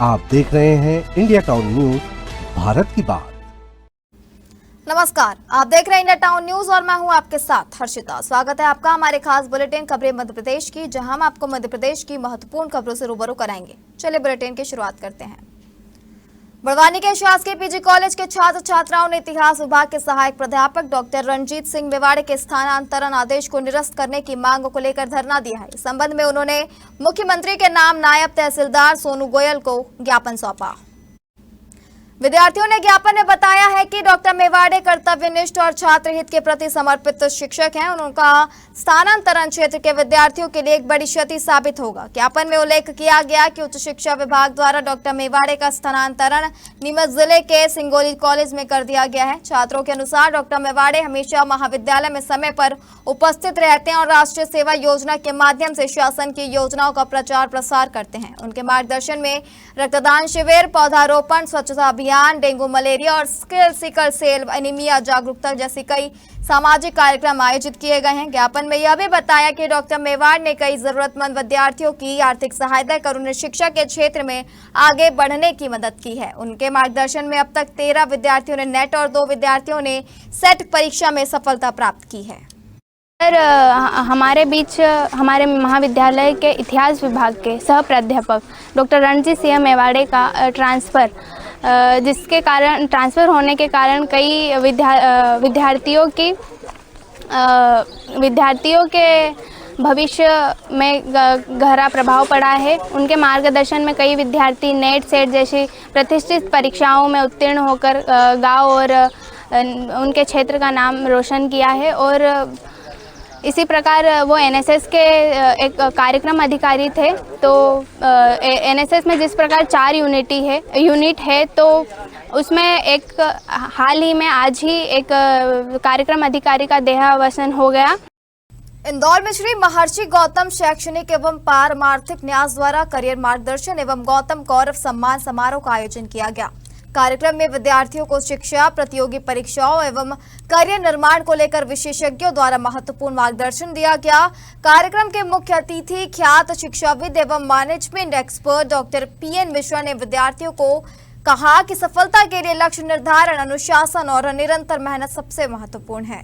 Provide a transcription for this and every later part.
आप देख रहे हैं इंडिया टाउन न्यूज, भारत की बात। नमस्कार, आप देख रहे हैं इंडिया टाउन न्यूज और मैं हूं आपके साथ हर्षिता। स्वागत है आपका हमारे खास बुलेटिन खबरें मध्य प्रदेश की, जहां हम आपको मध्य प्रदेश की महत्वपूर्ण खबरों से रूबरू कराएंगे। चलिए बुलेटिन की शुरुआत करते हैं। बड़वानी के शासकीय पीजी कॉलेज के छात्र छात्राओं ने इतिहास विभाग के सहायक प्राध्यापक डॉक्टर रणजीत सिंह मेवाड़े के स्थानांतरण आदेश को निरस्त करने की मांग को लेकर धरना दिया है। इस संबंध में उन्होंने मुख्यमंत्री के नाम नायब तहसीलदार सोनू गोयल को ज्ञापन सौंपा। विद्यार्थियों ने ज्ञापन में बताया है कि डॉक्टर मेवाड़े कर्तव्यनिष्ठ और छात्र हित के प्रति समर्पित शिक्षक हैं। उनका स्थानांतरण क्षेत्र के विद्यार्थियों के लिए एक बड़ी क्षति साबित होगा। ज्ञापन में उल्लेख किया गया कि उच्च शिक्षा विभाग द्वारा डॉक्टर मेवाड़े का स्थानांतरण नीमच जिले के सिंगोली कॉलेज में कर दिया गया है। छात्रों के अनुसार डॉक्टर मेवाड़े हमेशा महाविद्यालय में समय पर उपस्थित रहते हैं और राष्ट्रीय सेवा योजना के माध्यम से शासन की योजनाओं का प्रचार प्रसार करते हैं। उनके मार्गदर्शन में रक्तदान शिविर, पौधारोपण, स्वच्छता अभियान, डेंगू मलेरिया और सिकल सेल एनीमिया जागरूकता जैसी कई सामाजिक कार्यक्रम आयोजित किए गए हैं। ज्ञापन में यह भी बताया कि डॉक्टर मेवाड़ ने कई जरूरतमंद विद्यार्थियों की आर्थिक सहायता कर उन्हें शिक्षा के क्षेत्र में आगे बढ़ने की मदद की है। उनके मार्गदर्शन में अब तक 13 विद्यार्थियों ने नेट और 2 विद्यार्थियों ने सेट परीक्षा में सफलता प्राप्त की है। सर, हमारे बीच हमारे महाविद्यालय के इतिहास विभाग के सह प्राध्यापक डॉक्टर रणजीत सिंह मेवाड़े का जिसके कारण ट्रांसफ़र होने के कारण कई विद्यार्थियों के भविष्य में गहरा प्रभाव पड़ा है। उनके मार्गदर्शन में कई विद्यार्थी नेट सेट जैसी प्रतिष्ठित परीक्षाओं में उत्तीर्ण होकर गांव और उनके क्षेत्र का नाम रोशन किया है। और इसी प्रकार वो एनएसएस के एक कार्यक्रम अधिकारी थे। तो एनएसएस में जिस प्रकार 4 यूनिट है तो उसमें एक हाल ही में आज ही एक कार्यक्रम अधिकारी का देहावसान हो गया। इंदौर में श्री महर्षि गौतम शैक्षणिक एवं पारमार्थिक न्यास द्वारा करियर मार्गदर्शन एवं गौतम गौरव सम्मान समारोह का आयोजन किया गया। कार्यक्रम में विद्यार्थियों को शिक्षा, प्रतियोगी परीक्षाओं एवं करियर निर्माण को लेकर विशेषज्ञों द्वारा महत्वपूर्ण मार्गदर्शन दिया गया। कार्यक्रम के मुख्य अतिथि ख्यात शिक्षाविद एवं management expert doctor PN Mishra ने विद्यार्थियों को कहा कि सफलता के लिए लक्ष्य निर्धारण, अनुशासन और निरंतर मेहनत सबसे महत्वपूर्ण है।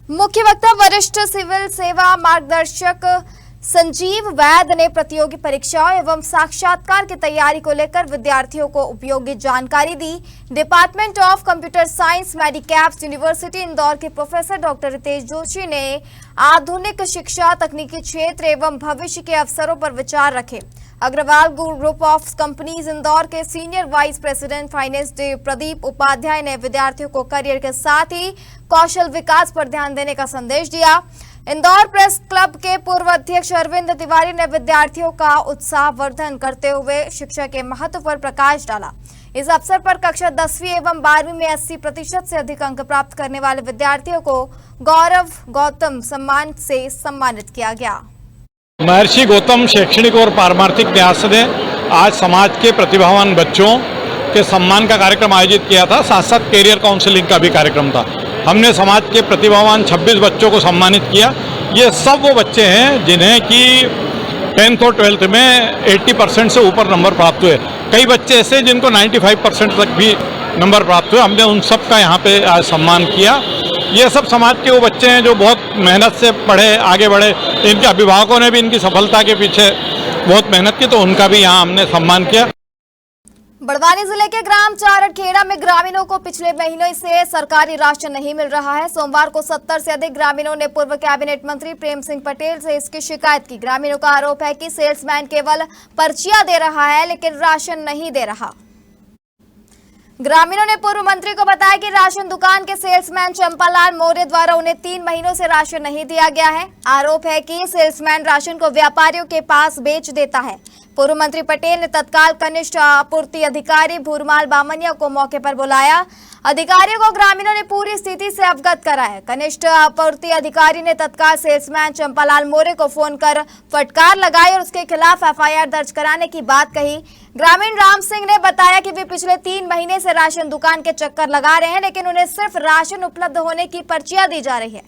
मुख्य वक्ता वरिष्ठ सिविल सेवा मार्गदर्शक संजीव वैद्य ने प्रतियोगी परीक्षाओं एवं साक्षात्कार की तैयारी को लेकर विद्यार्थियों को उपयोगी जानकारी दी। Department of computer science, Medicaps university Indore के प्रोफेसर डॉक्टर रितेश जोशी ने आधुनिक शिक्षा, तकनीकी क्षेत्र एवं भविष्य के अवसरों पर विचार रखे। Agarwal group of companies Indore के senior vice president finance Pradeep Upadhyay ने विद्यार्थियों को करियर के साथ ही कौशल विकास पर ध्यान देने का संदेश दिया। इंदौर प्रेस क्लब के पूर्व अध्यक्ष अरविंद तिवारी ने विद्यार्थियों का उत्साहवर्धन करते हुए शिक्षा के महत्व पर प्रकाश डाला। इस अवसर पर कक्षा 10वीं एवं 12वीं में 80% से अधिक अंक प्राप्त करने वाले विद्यार्थियों को गौरव गौतम सम्मान से सम्मानित किया गया। महर्षि गौतम शैक्षणिक और पारमार्थिक न्यास ने आज समाज के प्रतिभावान बच्चों के सम्मान का कार्यक्रम आयोजित किया था। साथ साथ कैरियर काउंसलिंग का भी कार्यक्रम था। हमने समाज के प्रतिभावान 26 बच्चों को सम्मानित किया। ये सब वो बच्चे हैं जिन्हें कि 10th और 12th में 80% से ऊपर नंबर प्राप्त हुए। कई बच्चे ऐसे जिनको 95% तक भी नंबर प्राप्त हुए। हमने उन सब का यहाँ पे आज सम्मान किया। ये सब समाज के वो बच्चे हैं जो बहुत मेहनत से पढ़े, आगे बढ़े। इनके अभिभावकों ने भी इनकी सफलता के पीछे बहुत मेहनत की, तो उनका भी यहाँ हमने सम्मान किया। बड़वानी जिले के ग्राम चारखेड़ा में ग्रामीणों को पिछले महीनों से सरकारी राशन नहीं मिल रहा है। सोमवार को 70 से अधिक ग्रामीणों ने पूर्व कैबिनेट मंत्री प्रेम सिंह पटेल से इसकी शिकायत की। ग्रामीणों का आरोप है कि सेल्समैन केवल पर्चियां दे रहा है लेकिन राशन नहीं दे रहा। ग्रामीणों ने पूर्व मंत्री को बताया कि राशन दुकान के सेल्समैन चंपालाल मौर्य द्वारा उन्हें 3 महीनों से राशन नहीं दिया गया है। आरोप है कि सेल्समैन राशन को व्यापारियों के पास बेच देता है। पूर्व मंत्री पटेल ने तत्काल कनिष्ठ आपूर्ति अधिकारी भूरमाल बामनिया को मौके पर बुलाया। अधिकारियों को ग्रामीणों ने पूरी स्थिति से अवगत कराया। कनिष्ठ आपूर्ति अधिकारी ने तत्काल सेल्समैन चंपालाल मौर्य को फोन कर फटकार लगाई और उसके खिलाफ एफआईआर दर्ज कराने की बात कही। ग्रामीण राम सिंह ने बताया कि वे पिछले 3 महीने से राशन दुकान के चक्कर लगा रहे हैं लेकिन उन्हें सिर्फ राशन उपलब्ध होने की पर्चियां दी जा रही है।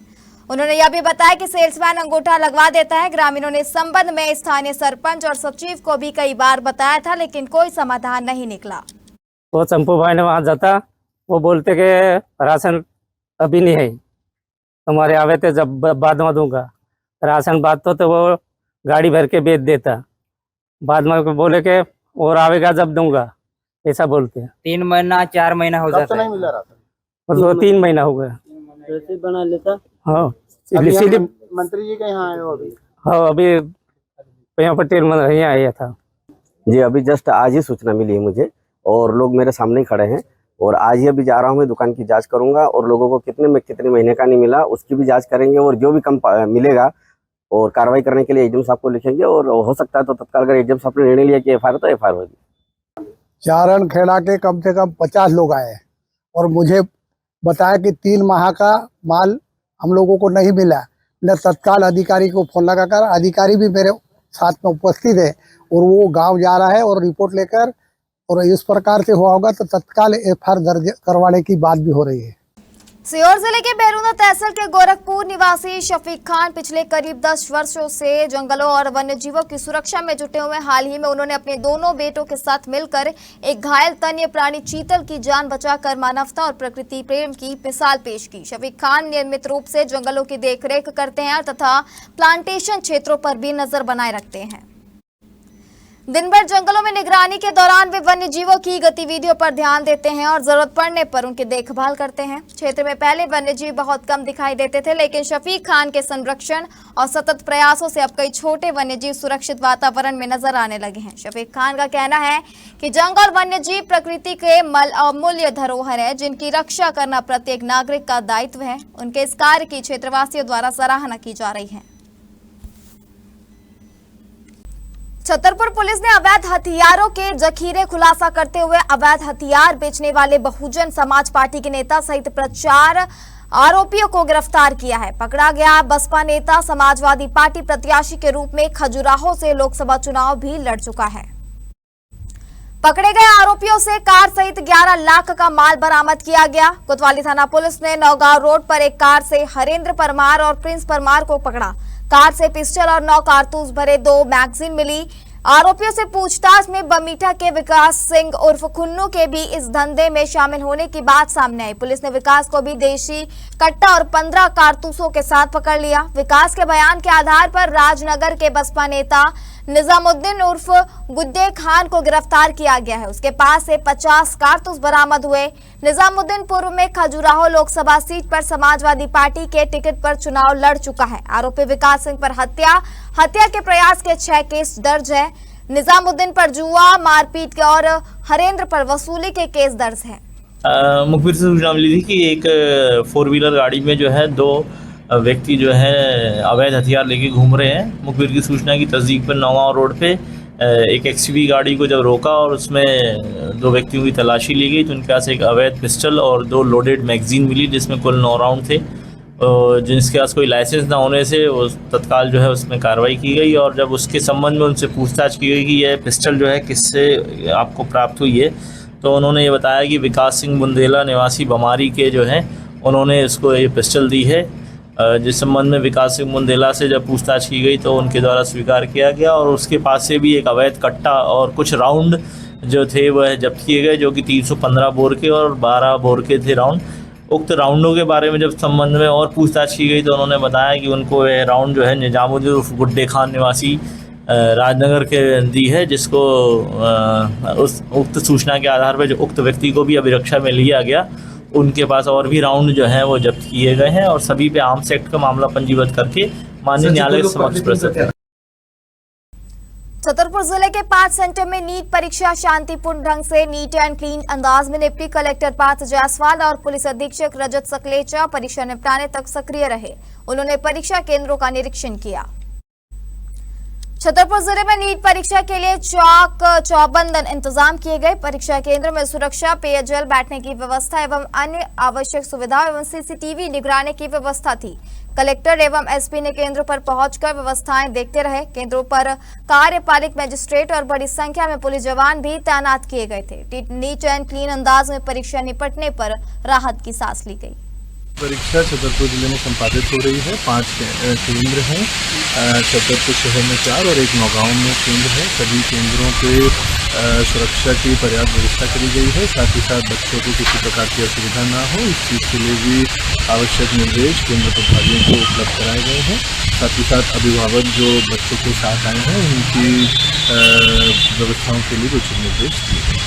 उन्होंने यह भी बताया कि सेल्समैन अंगूठा लगवा देता है। ग्रामीणों ने इस संबंध में स्थानीय सरपंच और सचिव को भी कई बार बताया था, लेकिन कोई समाधान नहीं निकला। वो चंपू भाई ने वहाँ जाता, वो बोलते कि राशन अभी नहीं है, तुम्हारे आवे थे जब बाद में दूंगा। राशन बात तो वो गाड़ी भर के बेच देता, बाद में बोले के और आवेगा जब दूंगा, ऐसा बोलते हैं। 3 महीना 4 महीना हो जाता है। नहीं मिला राशन, मतलब 3 महीना हो गया। कैसे बना लेता। हाँ अभी मंत्री जी के यहाँ आए हो अभी? हाँ अभी भैया पटेल यहाँ आया था जी। अभी जस्ट आज ही सूचना मिली है मुझे, और लोग मेरे सामने ही खड़े हैं, और आज ही अभी जा रहा हूँ मैं दुकान की जांच करूंगा, और लोगों को कितने महीने का नहीं मिला उसकी भी जांच करेंगे, और जो भी कम मिलेगा और कार्रवाई करने के लिए एडीएम साहब को लिखेंगे, और हो सकता है तो तत्काल अगर एडीएम साहब ने निर्णय लिया कि एफआईआर तो एफआईआर होगी। चारण खेड़ा के कम से कम 50 लोग आए और मुझे बताया कि 3 माह का माल हम लोगों को नहीं मिला। मैं तत्काल अधिकारी को फोन लगाकर, अधिकारी भी मेरे साथ में उपस्थित है और वो गांव जा रहा है और रिपोर्ट लेकर, और इस प्रकार से हुआ होगा तो तत्काल एफआईआर दर्ज करवाने की बात भी हो रही है। सीहोर जिले के बैरूना तहसील के गोरखपुर निवासी शफीक खान पिछले करीब 10 वर्षों से जंगलों और वन्यजीवों की सुरक्षा में जुटे हुए। हाल ही में उन्होंने अपने दोनों बेटों के साथ मिलकर एक घायल तन्य प्राणी चीतल की जान बचाकर मानवता और प्रकृति प्रेम की मिसाल पेश की। शफीक खान नियमित रूप से जंगलों की देखरेख करते हैं तथा प्लांटेशन क्षेत्रों पर भी नजर बनाए रखते हैं। दिन भर जंगलों में निगरानी के दौरान वे वन्य जीवों की गतिविधियों पर ध्यान देते हैं और जरूरत पड़ने पर उनकी देखभाल करते हैं। क्षेत्र में पहले वन्य जीव बहुत कम दिखाई देते थे, लेकिन शफीक खान के संरक्षण और सतत प्रयासों से अब कई छोटे वन्य जीव सुरक्षित वातावरण में नजर आने लगे हैं। शफीक खान का कहना है कि जंगल वन्य जीव प्रकृति के अमूल्य धरोहर है, जिनकी रक्षा करना प्रत्येक नागरिक का दायित्व है। उनके इस कार्य की क्षेत्रवासियों द्वारा सराहना की जा रही है। छतरपुर पुलिस ने अवैध हथियारों के जखीरे खुलासा करते हुए अवैध हथियार बेचने वाले बहुजन समाज पार्टी के नेता सहित 4 आरोपियों को गिरफ्तार किया है। पकड़ा गया बसपा नेता समाजवादी पार्टी प्रत्याशी के रूप में खजुराहो से लोकसभा चुनाव भी लड़ चुका है। पकड़े गए आरोपियों से कार सहित 11 लाख का माल बरामद किया गया। कोतवाली थाना पुलिस ने नौगांव रोड पर एक कार से हरेंद्र परमार और प्रिंस परमार को पकड़ा। कार से पिस्टल और 9 कारतूस भरे 2 मैगजीन मिली। आरोपियों से पूछताछ में बमीठा के विकास सिंह उर्फ खुन्नू के भी इस धंधे में शामिल होने की बात सामने आई। पुलिस ने विकास को भी देशी कट्टा और 15 कारतूसों के साथ पकड़ लिया। विकास के बयान के आधार पर राजनगर के बसपा नेता निजामुद्दीन उर्फ गुड्डे खान को गिरफ्तार किया गया है। उसके पास से 50 कारतूस बरामद हुए। निजामुद्दीन पूर्व में खजुराहो लोकसभा सीट पर समाजवादी पार्टी के टिकट पर चुनाव लड़ चुका है। आरोपी विकास सिंह पर हत्या के प्रयास के 6 केस दर्ज है। निजामुद्दीन पर जुआ, मारपीट और हरेंद्र पर वसूली के केस दर्ज है। मुखबिर से सूचना मिली थी कि एक 4 व्हीलर गाड़ी में जो है 2 व्यक्ति जो है अवैध हथियार लेके घूम रहे हैं। मुखबिर की सूचना की तस्दीक पर नौगांव रोड पे एक एक्सयूवी गाड़ी को जब रोका और उसमें 2 व्यक्तियों की तलाशी ली गई तो उनके पास एक अवैध पिस्टल और 2 लोडेड मैगजीन मिली, जिसमें कुल 9 राउंड थे, जिनके पास कोई लाइसेंस ना होने से वो तत्काल जो है उसमें कार्रवाई की गई। और जब उसके संबंध में उनसे पूछताछ की गई कि यह पिस्टल जो है किससे आपको प्राप्त हुई है, तो उन्होंने ये बताया कि विकास सिंह बुंदेला निवासी बमारी के जो हैं उन्होंने इसको ये पिस्टल दी है। जिस संबंध में विकास सिंह बुंदेला से जब पूछताछ की गई तो उनके द्वारा स्वीकार किया गया और उसके पास से भी एक अवैध कट्टा और कुछ राउंड जो थे वह जब्त किए गए, जो कि 315 बोर के और 12 बोर के थे राउंड। उक्त राउंडों के बारे में जब संबंध में और पूछताछ की गई तो उन्होंने बताया कि उनको ये राउंड जो है निजामुद्दीन उर्फ गुड्डे खान निवासी राजनगर के दी है, जिसको उस उक्त सूचना के आधार पर जो उक्त व्यक्ति को भी अभिरक्षा में लिया गया, उनके पास और भी राउंड जो हैं वो जब्त किए गए हैं और सभी पे आर्म्स एक्ट का मामला पंजीबद्ध करके माननीय न्यायालय के समक्ष प्रस्तुत है। छतरपुर जिले के 5 सेंटर में नीट परीक्षा शांतिपूर्ण ढंग से नीट एंड क्लीन अंदाज में निपटी। कलेक्टर पार्थ जायसवाल और पुलिस अधीक्षक रजत सकलेचा परीक्षा निपटाने तक सक्रिय रहे। उन्होंने परीक्षा केंद्रों का निरीक्षण किया। छतरपुर जिले में नीट परीक्षा के लिए चौक चौबंदन इंतजाम किए गए। परीक्षा केंद्र में सुरक्षा, पेयजल, बैठने की व्यवस्था एवं अन्य आवश्यक सुविधा एवं सीसीटीवी निगरानी की व्यवस्था थी। कलेक्टर एवं एसपी ने केंद्रों पर पहुंचकर व्यवस्थाएं देखते रहे। केंद्रों पर कार्यपालिक मजिस्ट्रेट और बड़ी संख्या में पुलिस जवान भी तैनात किए गए थे। नीट एंड क्लीन अंदाज में परीक्षा निपटने पर राहत की सांस ली गई। परीक्षा छतरपुर जिले में संपादित हो रही है। 5 केंद्र हैं, छतरपुर शहर में 4 और एक नौगांव में केंद्र है। सभी केंद्रों पे सुरक्षा की पर्याप्त व्यवस्था करी गई है। साथ ही साथ बच्चों को किसी प्रकार की असुविधा ना हो, इस चीज़ के लिए भी आवश्यक निर्देश केंद्र प्रभारियों को उपलब्ध कराए गए हैं। साथ ही साथ अभिभावक जो बच्चों के साथ आए हैं उनकी व्यवस्थाओं के लिए उचित निर्देश दिए गए।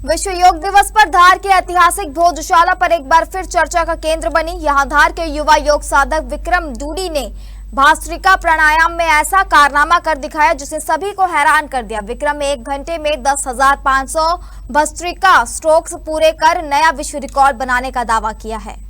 विश्व योग दिवस पर धार की ऐतिहासिक भोजशाला पर एक बार फिर चर्चा का केंद्र बनी। यहां धार के युवा योग साधक विक्रम डूडी ने भास्त्रिका प्राणायाम में ऐसा कारनामा कर दिखाया जिसने सभी को हैरान कर दिया। विक्रम 1 घंटे में 10,500 भस्त्रिका स्ट्रोक्स पूरे कर नया विश्व रिकॉर्ड बनाने का दावा किया है।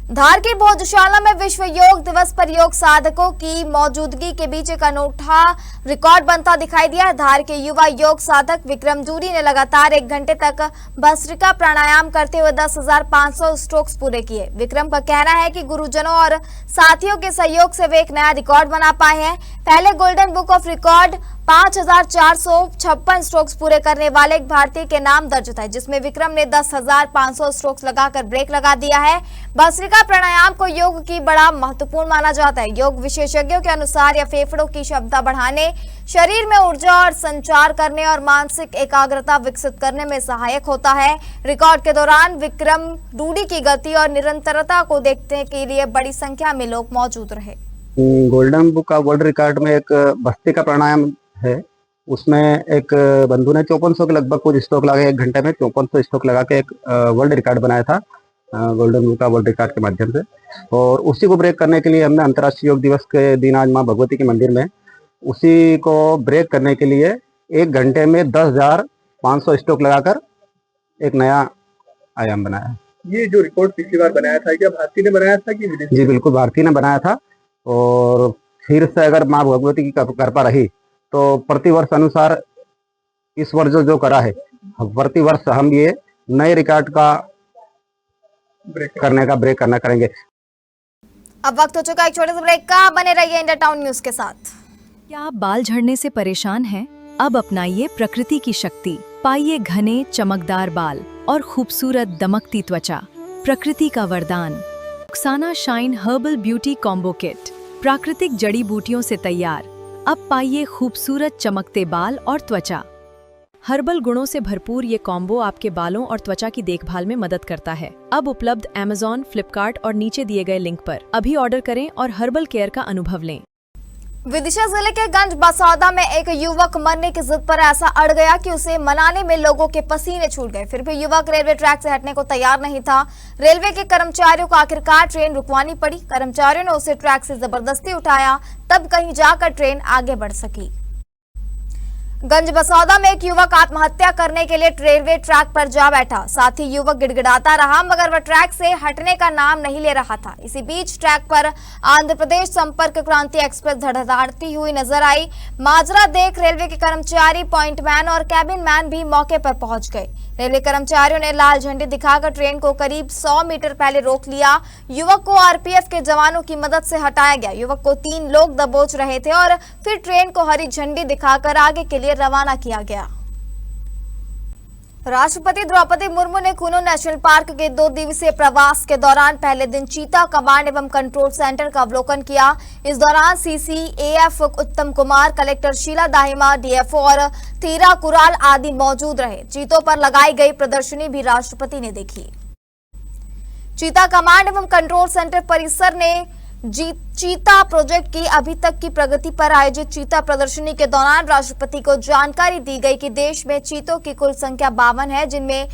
धार की भोजशाला में विश्व योग दिवस पर योग साधकों की मौजूदगी के बीच एक अनूठा रिकॉर्ड बनता दिखाई दिया है। धार के युवा योग साधक विक्रम डूडी ने लगातार 1 घंटे तक भस्त्रिका प्राणायाम करते हुए 10,500 स्ट्रोक्स पूरे किए। विक्रम का कहना है कि गुरुजनों और साथियों के सहयोग से वे एक नया रिकॉर्ड बना पाए हैं। पहले golden book of record 5,456 strokes पूरे करने वाले एक भारतीय के नाम दर्ज था, जिसमें विक्रम ने 10,500 स्ट्रोक्स लगाकर ब्रेक लगा दिया है। भस्त्रिका प्राणायाम को योग की बड़ा महत्वपूर्ण माना जाता है। योग विशेषज्ञों के अनुसार यह फेफड़ों की क्षमता बढ़ाने, शरीर में ऊर्जा और संचार करने और मानसिक एकाग्रता विकसित करने में सहायक होता है। रिकॉर्ड के दौरान विक्रम डूडी की गति और निरंतरता को देखने के लिए बड़ी संख्या में लोग मौजूद रहे। गोल्डन बुक का वर्ल्ड रिकॉर्ड में एक भस्त्रिका प्राणायाम है, उसमें एक बंधु ने 5400 के लगभग कुछ स्ट्रोक लगा, 1 घंटे में 5400 स्ट्रोक लगा के एक वर्ल्ड रिकॉर्ड बनाया था गोल्डन बुक का वर्ल्ड रिकॉर्ड के माध्यम से। और उसी को ब्रेक करने के लिए हमने अंतर्राष्ट्रीय योग दिवस के दिन आज माँ भगवती के मंदिर में उसी को ब्रेक करने के लिए 1 घंटे में 10,500 स्ट्रोक लगाकर एक नया आयाम बनाया। ये जो रिकॉर्ड पिछली बार बनाया था, क्या भारती ने बनाया था कि विदेशी? जी बिल्कुल, भारती ने बनाया था। और फिर से अगर माँ भगवती की कृपा रही तो प्रतिवर्ष अनुसार इस वर्ष जो करा है, प्रतिवर्ष हम ये नए रिकॉर्ड का ब्रेक करना करेंगे। अब वक्त हो चुका है एक छोटे से ब्रेक का। बने रहिए इंडिया टाउन न्यूज के साथ। क्या आप बाल झड़ने से परेशान हैं? अब अपनाइए प्रकृति की शक्ति, पाइए घने चमकदार बाल और खूबसूरत दमकती त्वचा। प्रकृति का वरदान Rukhsana shine herbal beauty combo kit, प्राकृतिक जड़ी बूटियों से तैयार। अब पाइए खूबसूरत चमकते बाल और त्वचा। हर्बल गुणों से भरपूर ये कॉम्बो आपके बालों और त्वचा की देखभाल में मदद करता है। अब उपलब्ध Amazon, फ्लिपकार्ट और नीचे दिए गए लिंक पर अभी ऑर्डर करें और हर्बल केयर का अनुभव लें। विदिशा जिले के गंज बसौदा में एक युवक मरने की जिद पर ऐसा अड़ गया कि उसे मनाने में लोगों के पसीने छूट गए। फिर भी युवक रेलवे ट्रैक से हटने को तैयार नहीं था। रेलवे के कर्मचारियों को आखिरकार ट्रेन रुकवानी पड़ी। कर्मचारियों ने उसे ट्रैक से जबरदस्ती उठाया, तब कहीं जाकर ट्रेन आगे बढ़ सकी। गंज बसौदा में एक युवक आत्महत्या करने के लिए रेलवे ट्रैक पर जा बैठा। साथ ही युवक गिड़गिड़ाता रहा, मगर वह ट्रैक से हटने का नाम नहीं ले रहा था। इसी बीच ट्रैक पर आंध्र प्रदेश संपर्क क्रांति एक्सप्रेस धड़धड़ाती हुई नजर आई। माजरा देख रेलवे के कर्मचारी, पॉइंटमैन और कैबिन मैन भी मौके पर पहुंच गए। रेलवे कर्मचारियों ने लाल झंडी दिखाकर ट्रेन को करीब 100 मीटर पहले रोक लिया। युवक को आरपीएफ के जवानों की मदद से हटाया गया। युवक को 3 लोग दबोच रहे थे और फिर ट्रेन को हरी झंडी दिखाकर आगे के लिए रवाना किया गया। राष्ट्रपति द्रौपदी मुर्मू ने कुनो नेशनल पार्क के 2 दिवसीय प्रवास के दौरान पहले दिन चीता कमांड एवं कंट्रोल सेंटर का अवलोकन किया। इस दौरान सीसीएएफ उत्तम कुमार, कलेक्टर शीला दाहिमा, डीएफओ और थीरा कुराल आदि मौजूद रहे। चीतों पर लगाई गई प्रदर्शनी भी राष्ट्रपति ने देखी। चीता कमांड एवं कंट्रोल सेंटर परिसर ने चीता प्रोजेक्ट की अभी तक की प्रगति पर आयोजित चीता प्रदर्शनी के दौरान राष्ट्रपति को जानकारी दी गई कि देश में चीतों की कुल संख्या 52 है, जिनमें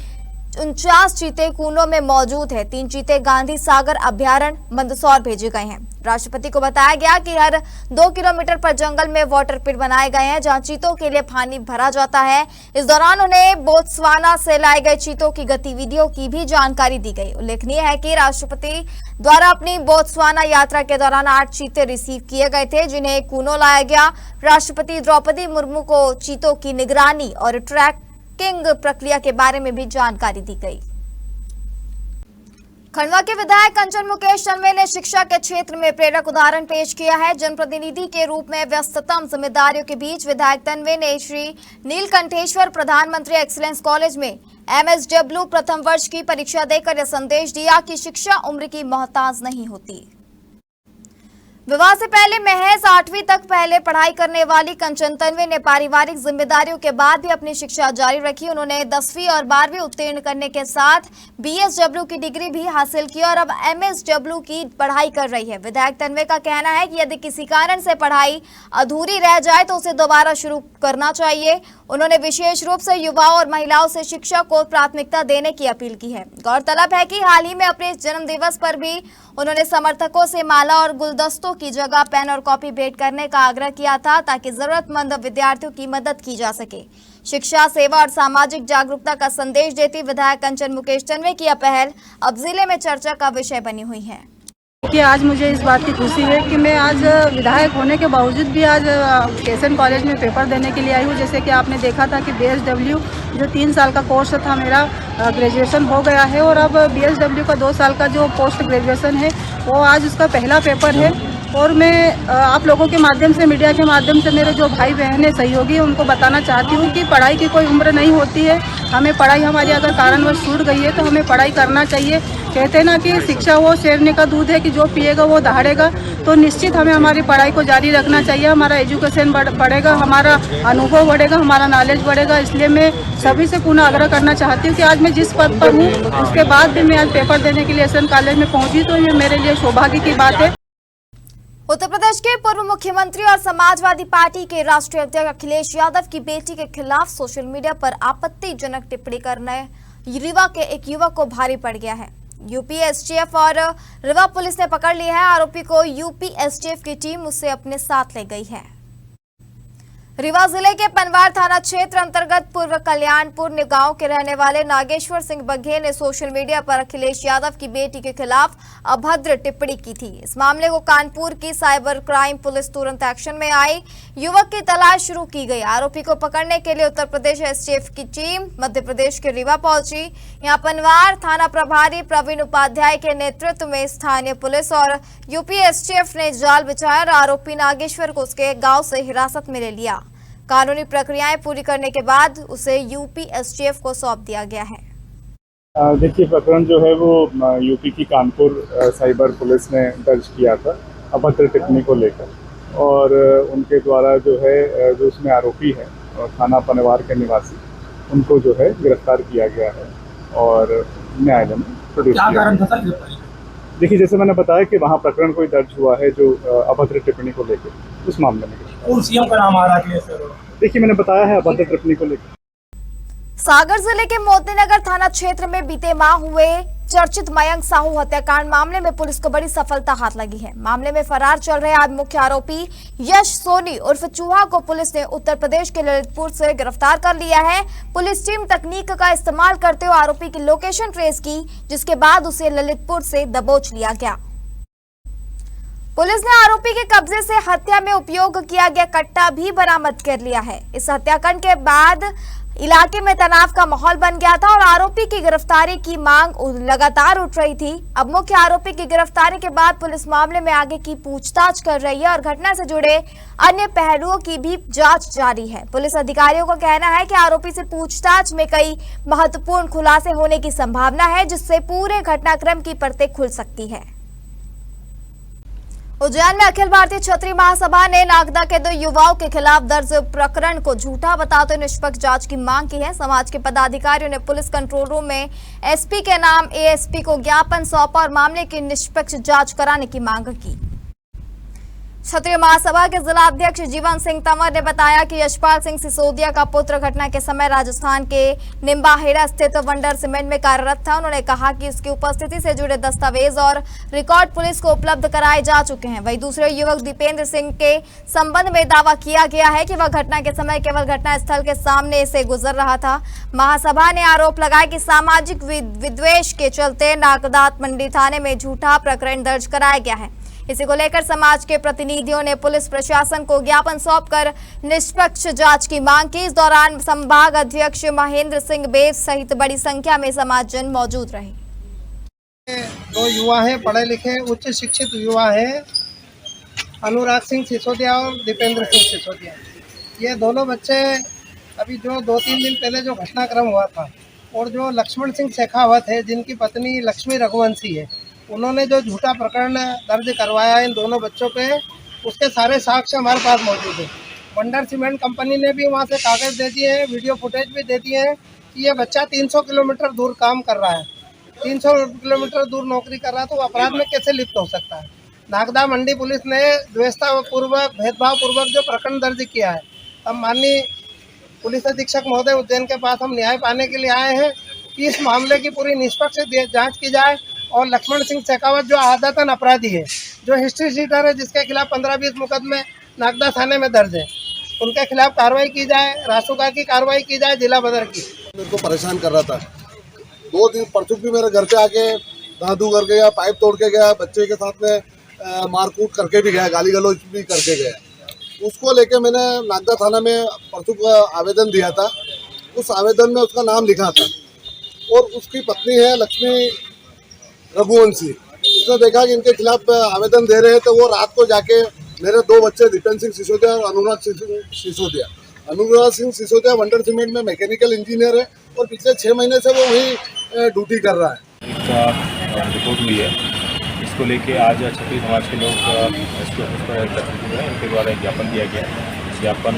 49 चीते कूनो में मौजूद है। 3 चीते गांधी सागर अभ्यारण्य मंदसौर भेजे गए हैं। राष्ट्रपति को बताया गया कि हर 2 किलोमीटर पर जंगल में वाटर पिट बनाए गए हैं, जहां चीतों के लिए पानी भरा जाता है। इस दौरान उन्हें बोत्सवाना से लाए गए चीतों की गतिविधियों की भी जानकारी दी गई। उल्लेखनीय है कि राष्ट्रपति द्वारा अपनी बोत्सवाना यात्रा के दौरान 8 चीते रिसीव किए गए थे, जिन्हें कूनो लाया गया। राष्ट्रपति द्रौपदी मुर्मू को चीतों की निगरानी और ट्रैकिंग प्रक्रिया के बारे में भी जानकारी दी गई। खंडवा के विधायक कंचन मुकेश तन्वे ने शिक्षा के क्षेत्र में प्रेरक उदाहरण पेश किया है। जनप्रतिनिधि के रूप में व्यस्ततम जिम्मेदारियों के बीच विधायक तन्वे ने श्री नीलकंठेश्वर प्रधानमंत्री एक्सीलेंस कॉलेज में MSW प्रथम वर्ष की परीक्षा देकर यह संदेश दिया कि शिक्षा उम्र की मोहताज नहीं होती। विवाह से पहले महज 8वीं तक पहले पढ़ाई करने वाली कंचन तन्वे ने पारिवारिक जिम्मेदारियों के बाद भी अपनी शिक्षा जारी रखी। उन्होंने 10वीं और 12वीं उत्तीर्ण करने के साथ BSW की डिग्री भी हासिल की और अब MSW की पढ़ाई कर रही है। विधायक तन्वे का कहना है कि यदि किसी कारण से पढ़ाई अधूरी रह जाए तो उसे दोबारा शुरू करना चाहिए। उन्होंने विशेष रूप से युवाओं और महिलाओं से शिक्षा को प्राथमिकता देने की अपील की है। गौरतलब है कि हाल ही में अपने जन्मदिवस पर भी उन्होंने समर्थकों से माला और गुलदस्तों की जगह पेन और कॉपी भेंट करने का आग्रह किया था ताकि जरूरतमंद विद्यार्थियों की मदद की जा सके। शिक्षा, सेवा और सामाजिक जागरूकता का संदेश देती विधायक कंचन मुकेश तन्वे की यह पहल अब जिले में चर्चा का विषय बनी हुई है। कि आज मुझे इस बात की खुशी है कि मैं आज विधायक होने के बावजूद भी आज KSN कॉलेज में पेपर देने के लिए आई हूँ। जैसे कि आपने देखा था कि BSW जो 3 साल का कोर्स था मेरा ग्रेजुएशन हो गया है और अब BSW का 2 साल का जो पोस्ट ग्रेजुएशन है वो आज उसका पहला पेपर है। और मैं आप लोगों के माध्यम से, मीडिया के माध्यम से मेरे जो भाई बहन है, सहयोगी है, उनको बताना चाहती हूँ कि पढ़ाई की कोई उम्र नहीं होती है। हमें पढ़ाई, हमारी अगर कारणवश छूट गई है तो हमें पढ़ाई करना चाहिए। कहते हैं ना कि शिक्षा वो शेरने का दूध है कि जो पिएगा वो दहाड़ेगा। तो निश्चित हमें हमारी पढ़ाई को जारी रखना चाहिए। हमारा एजुकेशन बढ़ेगा, हमारा अनुभव बढ़ेगा, हमारा नॉलेज बढ़ेगा। इसलिए मैं सभी से पुनः आग्रह करना चाहती हूँ कि आज मैं जिस पद पर हूँ उसके बाद भी मैं आज पेपर देने के लिए KSN कॉलेज में पहुँची, तो ये मेरे लिए सौभाग्य की बात है। उत्तर प्रदेश के पूर्व मुख्यमंत्री और समाजवादी पार्टी के राष्ट्रीय अध्यक्ष अखिलेश यादव की बेटी के खिलाफ सोशल मीडिया पर आपत्तिजनक टिप्पणी करने रीवा के एक युवक को भारी पड़ गया है। यूपी STF और रीवा पुलिस ने पकड़ लिया है। आरोपी को यूपी STF की टीम उससे अपने साथ ले गई है। रीवा जिले के पनवार थाना क्षेत्र अंतर्गत पूर्व कल्याणपुर गांव के रहने वाले नागेश्वर सिंह बघेल ने सोशल मीडिया पर अखिलेश यादव की बेटी के खिलाफ अभद्र टिप्पणी की थी। इस मामले को कानपुर की साइबर क्राइम पुलिस तुरंत एक्शन में आई। युवक की तलाश शुरू की गई। आरोपी को पकड़ने के लिए उत्तर प्रदेश STF की टीम मध्य प्रदेश के रीवा पहुंची। यहां पनवार थाना प्रभारी प्रवीण उपाध्याय के नेतृत्व में स्थानीय पुलिस और यूपी STF ने जाल बिछाया और आरोपी नागेश्वर को उसके गांव से हिरासत में ले लिया। कानूनी प्रक्रियाएं पूरी करने के बाद उसे यूपी STF को सौंप दिया गया है। देखिए, प्रकरण जो है वो यूपी की कानपुर साइबर पुलिस ने दर्ज किया था अभद्र टिप्पणी को लेकर, और उनके द्वारा जो है जो उसमें आरोपी है थाना पनवार के निवासी, उनको जो है गिरफ्तार किया गया है और न्यायालय में प्रवेश किया गया। देखिए, जैसे मैंने बताया कि वहाँ प्रकरण कोई दर्ज हुआ है जो अभद्र टिप्पणी को लेकर, उस मामले में CM का नाम आ रहा है। देखिए, मैंने बताया है अभद्र टिप्पणी को लेकर। सागर जिले के मोतीनगर थाना क्षेत्र में बीते माह हुए चर्चित मयंक साहू हत्याकांड मामले में पुलिस को बड़ी सफलता हाथ लगी है। मामले में फरार चल रहे आज मुख्य आरोपी यश सोनी उर्फ चूहा को पुलिस ने उत्तर प्रदेश के ललितपुर से गिरफ्तार कर लिया है। पुलिस टीम तकनीक का इस्तेमाल करते हुए आरोपी की लोकेशन ट्रेस की, जिसके बाद उसे ललितपुर से दबोच लिया गया। पुलिस ने आरोपी के कब्जे से हत्या में उपयोग किया गया कट्टा भी बरामद कर लिया है। इस हत्याकांड के बाद इलाके में तनाव का माहौल बन गया था और आरोपी की गिरफ्तारी की मांग लगातार उठ रही थी। अब मुख्य आरोपी की गिरफ्तारी के बाद पुलिस मामले में आगे की पूछताछ कर रही है और घटना से जुड़े अन्य पहलुओं की भी जांच जारी है। पुलिस अधिकारियों का कहना है कि आरोपी से पूछताछ में कई महत्वपूर्ण खुलासे होने की संभावना है, जिससे पूरे घटनाक्रम की परतें खुल सकती है। उज्जैन में अखिल भारतीय क्षत्रिय महासभा ने नागदा के 2 युवाओं के खिलाफ दर्ज प्रकरण को झूठा बताते हुए निष्पक्ष जांच की मांग की है। समाज के पदाधिकारियों ने पुलिस कंट्रोल रूम में SP के नाम ASP को ज्ञापन सौंपा और मामले की निष्पक्ष जांच कराने की मांग की। क्षत्रिय महासभा के जिला अध्यक्ष जीवन सिंह तंवर ने बताया कि यशपाल सिंह सिसोदिया का पुत्र घटना के समय राजस्थान के निम्बाहेड़ा स्थित वंडर सीमेंट में कार्यरत था। उन्होंने कहा कि उसकी उपस्थिति से जुड़े दस्तावेज और रिकॉर्ड पुलिस को उपलब्ध कराए जा चुके हैं। वहीं दूसरे युवक दीपेंद्र सिंह के संबंध में दावा किया गया है कि वह घटना के समय केवल घटना स्थल के सामने से गुजर रहा था। महासभा ने आरोप लगाया कि सामाजिक विद्वेष के चलते नागदात मंडी थाने में झूठा प्रकरण दर्ज कराया गया है। इसी को लेकर समाज के प्रतिनिधियों ने पुलिस प्रशासन को ज्ञापन सौंपकर निष्पक्ष जांच की मांग की। इस दौरान संभाग अध्यक्ष महेंद्र सिंह बेस सहित बड़ी संख्या में समाजजन मौजूद रहे। दो युवा हैं, पढ़े लिखे उच्च शिक्षित युवा हैं, अनुराग सिंह सिसोदिया और दीपेंद्र सिंह सिसोदिया। ये दोनों बच्चे अभी जो 2-3 दिन पहले जो घटनाक्रम हुआ था, और जो लक्ष्मण सिंह शेखावत है जिनकी पत्नी लक्ष्मी रघुवंशी है, उन्होंने जो झूठा प्रकरण दर्ज करवाया है इन दोनों बच्चों पे, उसके सारे साक्ष्य हमारे पास मौजूद है। वंडर सीमेंट कंपनी ने भी वहाँ से कागज़ दे दिए हैं, वीडियो फुटेज भी दे दिए हैं कि ये बच्चा 300 किलोमीटर दूर काम कर रहा है, 300 किलोमीटर दूर नौकरी कर रहा है, तो अपराध में कैसे लिप्त हो सकता है। नागदा मंडी पुलिस ने द्वेषतापूर्वक भेदभावपूर्वक जो प्रकरण दर्ज किया है, अब माननीय पुलिस अधीक्षक महोदय उज्जैन के पास हम न्याय पाने के लिए आए हैं कि इस मामले की पूरी निष्पक्ष जांच की जाए और लक्ष्मण सिंह शेखावत जो आदतन अपराधी है, जो हिस्ट्री शीटर है, जिसके खिलाफ 15-20 मुकदमे नागदा थाने में दर्ज है, उनके खिलाफ कार्रवाई की जाए, रासुका की कार्रवाई की जाए, जिला बदर की। मेरे को परेशान कर रहा था 2 दिन, परसों भी मेरे घर पे आके दादू कर गया, पाइप तोड़ के गया, बच्चे के साथ में मारकूट करके भी गया, गाली गलौज भी करके गया। उसको लेके मैंने नागदा थाना में परसों का आवेदन दिया था। उस आवेदन में उसका नाम लिखा था और उसकी पत्नी है लक्ष्मी रघुवंशी। उसने देखा कि इनके खिलाफ आवेदन दे रहे हैं, तो वो रात को जाके मेरे 2 बच्चे दीपेंद्र सिंह सिसोदिया और अनुराग सिंह सिसोदिया। अनुराग सिंह सिसोदिया वंडर सीमेंट में मैकेनिकल इंजीनियर है और पिछले 6 महीने से वो वहीं ड्यूटी कर रहा है। इसका रिपोर्ट हुई है, इसको लेके आज क्षत्रिय समाज के लोग इसको एकत्रित हुए हैं, इनके द्वारा एक ज्ञापन दिया गया है। ज्ञापन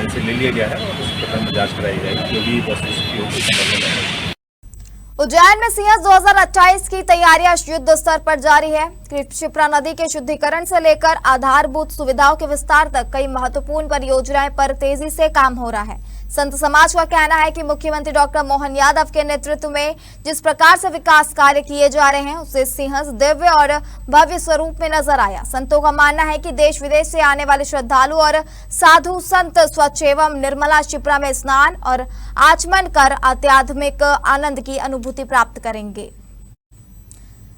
इनसे ले लिया गया है और उस प्रकरण में जाँच कराई जाएगी, जो भी वस्तुस्थिति होगी। उज्जैन में सिंहस्थ 2028 की तैयारियां युद्ध स्तर पर जारी है। क्षिप्रा नदी के शुद्धिकरण से लेकर आधारभूत सुविधाओं के विस्तार तक कई महत्वपूर्ण परियोजनाएं पर तेजी से काम हो रहा है। संत समाज का कहना है कि मुख्यमंत्री डॉक्टर मोहन यादव के नेतृत्व में जिस प्रकार से विकास कार्य किए जा रहे हैं, उससे सिंहस्थ दिव्य और भव्य स्वरूप में नजर आया। संतों का मानना है कि देश विदेश से आने वाले श्रद्धालु और साधु संत स्वच्छ एवं निर्मला क्षिप्रा में स्नान और आचमन कर आध्यात्मिक आनंद की अनुभूति प्राप्त करेंगे।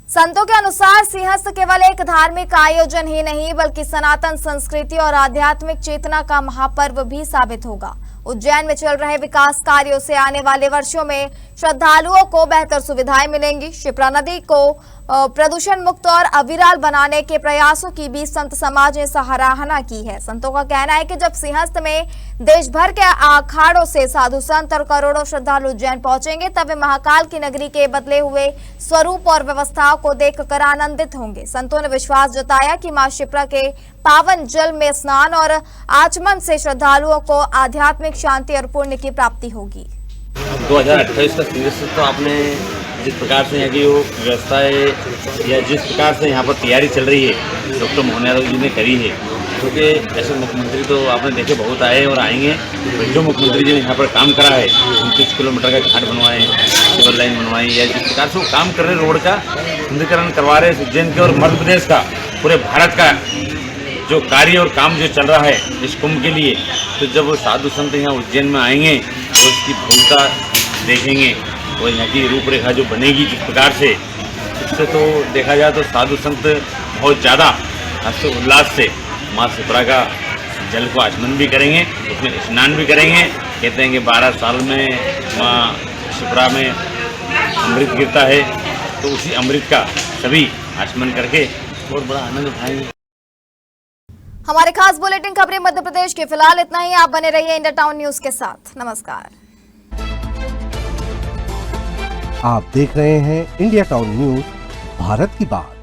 संतों के अनुसार सिंहस्थ केवल एक धार्मिक आयोजन ही नहीं, बल्कि सनातन संस्कृति और आध्यात्मिक चेतना का महापर्व भी साबित होगा। उज्जैन में चल रहे विकास कार्यों से आने वाले वर्षों में श्रद्धालुओं को बेहतर सुविधाएं मिलेंगी। क्षिप्रा नदी को प्रदूषण मुक्त और अविरल बनाने के प्रयासों की भी संत समाज ने सराहना की है। संतों का कहना है कि जब सिंहस्थ में देश भर के अखाड़ों से साधु संत और करोड़ों श्रद्धालु उज्जैन पहुंचेंगे, तब वे महाकाल की नगरी के बदले हुए स्वरूप और व्यवस्थाओं को देखकर आनंदित होंगे। संतों ने विश्वास जताया कि मां क्षिप्रा के पावन जल में स्नान और आचमन से श्रद्धालुओं को आध्यात्मिक शांति और पुण्य की प्राप्ति होगी। 2028 का सिंहस्थ तो आपने जिस प्रकार से यहाँ की वो व्यवस्थाएं या जिस प्रकार से यहाँ पर तैयारी चल रही है डॉक्टर मोहन यादव जी ने करी है, क्योंकि ऐसे मुख्यमंत्री तो आपने देखे बहुत आए और आएंगे। जो मुख्यमंत्री जी ने यहाँ पर काम करा है, 29 किलोमीटर का घाट बनवाए, सिविल लाइन बनवाई, या जिस प्रकार से वो काम कर रहे रोड का सुंदरीकरण करवा रहे उज्जैन के और मध्य प्रदेश का, पूरे भारत का जो कार्य और काम जो चल रहा है इस कुंभ के लिए, तो जब वो साधु संत यहाँ उज्जैन में आएंगे तो इसकी भव्यता देखेंगे और यहाँ की रूपरेखा जो बनेगी जिस प्रकार से, उससे तो देखा जाए तो साधु संत बहुत ज़्यादा हर्ष उल्लास से माँ क्षिप्रा का जल को आचमन भी करेंगे, उसमें स्नान भी करेंगे। कहते हैं कि 12 साल में माँ क्षिप्रा में अमृत गिरता है, तो उसी अमृत का सभी आचमन करके बहुत बड़ा आनंद उठाएंगे। हमारे खास बुलेटिन खबरें मध्य प्रदेश के फिलहाल इतना ही। आप बने रहिए इंडिया टाउन न्यूज के साथ। नमस्कार। आप देख रहे हैं इंडिया टाउन न्यूज, भारत की बात।